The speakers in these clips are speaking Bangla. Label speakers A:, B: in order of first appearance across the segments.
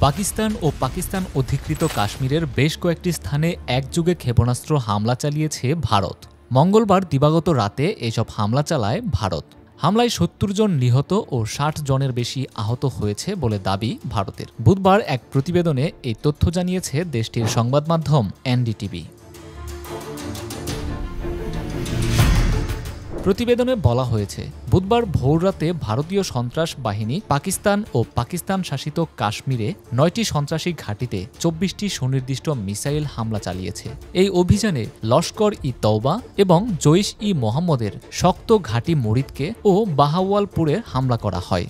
A: পাকিস্তান ও পাকিস্তান অধিকৃত কাশ্মীরের বেশ কয়েকটি স্থানে একযোগে ক্ষেপণাস্ত্র হামলা চালিয়েছে ভারত। মঙ্গলবার দিবাগত রাতে এসব হামলা চালায় ভারত। হামলায় ৭০ জন নিহত ও ৬০ জনের বেশি আহত হয়েছে বলে দাবি ভারতের। বুধবার এক প্রতিবেদনে এই তথ্য জানিয়েছে দেশটির সংবাদ মাধ্যম এনডিটিভি। প্রতিবেদনে বলা হয়েছে, বুধবার ভোররাতে ভারতীয় সন্ত্রাস বাহিনী পাকিস্তান ও পাকিস্তান শাসিত কাশ্মীরে ৯টি সন্ত্রাসী ঘাঁটিতে ২৪টি সুনির্দিষ্ট মিসাইল হামলা চালিয়েছে। এই অভিযানে লস্কর-ই-তওবা এবং জইশ-ই-মোহাম্মদের শক্ত ঘাঁটি মুরিদকে ও বাহাওয়ালপুরে হামলা করা হয়।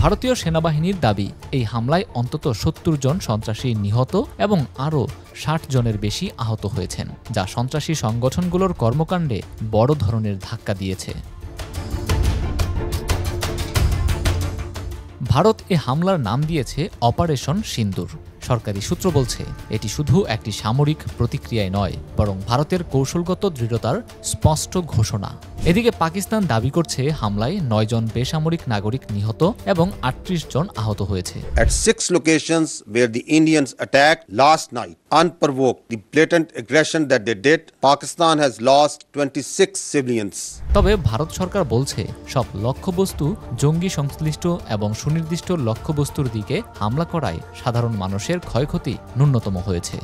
A: ভারতীয় সেনাবাহিনীর দাবি, এই হামলায় অন্তত ৭০ জন সন্ত্রাসী নিহত এবং আরও ৬০ জনের বেশি আহত হয়েছেন, যা সন্ত্রাসী সংগঠনগুলোর কর্মকাণ্ডে বড় ধরনের ধাক্কা দিয়েছে। ভারত এ হামলার নাম দিয়েছে অপারেশন সিন্দুর। সরকারি সূত্র বলছে, এটি শুধু একটি সামরিক প্রতিক্রিয়ায় নয়, বরং ভারতের কৌশলগত দৃঢ়তার স্পষ্ট ঘোষণা। এদিকে পাকিস্তান দাবি করছে, হামলায় ৯ জন বেসামরিক নাগরিক নিহত এবং ৩৮ জন আহত হয়েছে।
B: At 6 locations where the Indians attacked last night, unprovoked, the blatant aggression that they did, Pakistan has lost 26 civilians.
A: তবে ভারত সরকার বলছে, সব লক্ষ্যবস্তু জঙ্গি সংশ্লিষ্ট এবং সুনির্দিষ্ট লক্ষ্যবস্তুর দিকে হামলা করায় সাধারণ মানুষের ক্ষয়ক্ষতি ন্যূনতম হয়েছে।